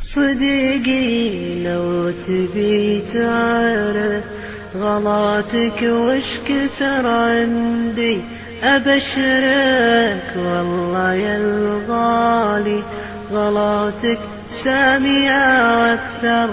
صديقي لو تبي تعرف غلاتك وش كثر عندي أبشرك والله يا الغالي غلاتك سامية واكثر.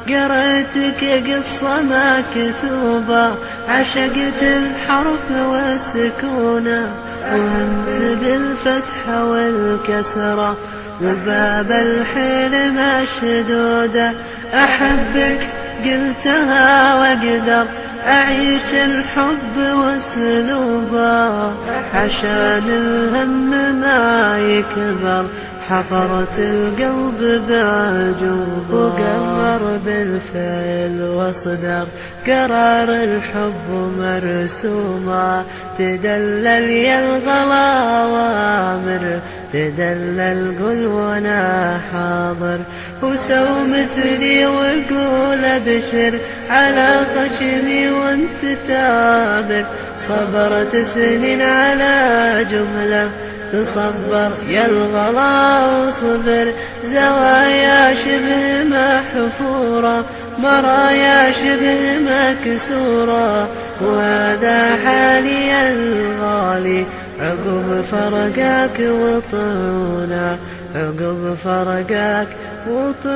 قريتك قصة ما كتوبة، عشقت الحرف والسكونة وهمت بالفتح والكسرة وباب الحيل مشدودة. أحبك قلتها واقدر أعيش الحب واسلوبه، عشان الهم ما يكبر حفرت القلب بعجوبه. وقرر بالفعل واصدر قرار الحب مرسومة، تدلل يا الغلا وامر تدلل قل وانا حاضر. وسو مثلي وقول ابشر على خشمي وانت تابر. صبرت سنين على جملة تصبر يا الغلا وصبر، زوايا شبه محفورة مرايا شبه مكسورة. وهذا حالي الغالي عقب فرقك وطونا، عقب فرقك وطونا.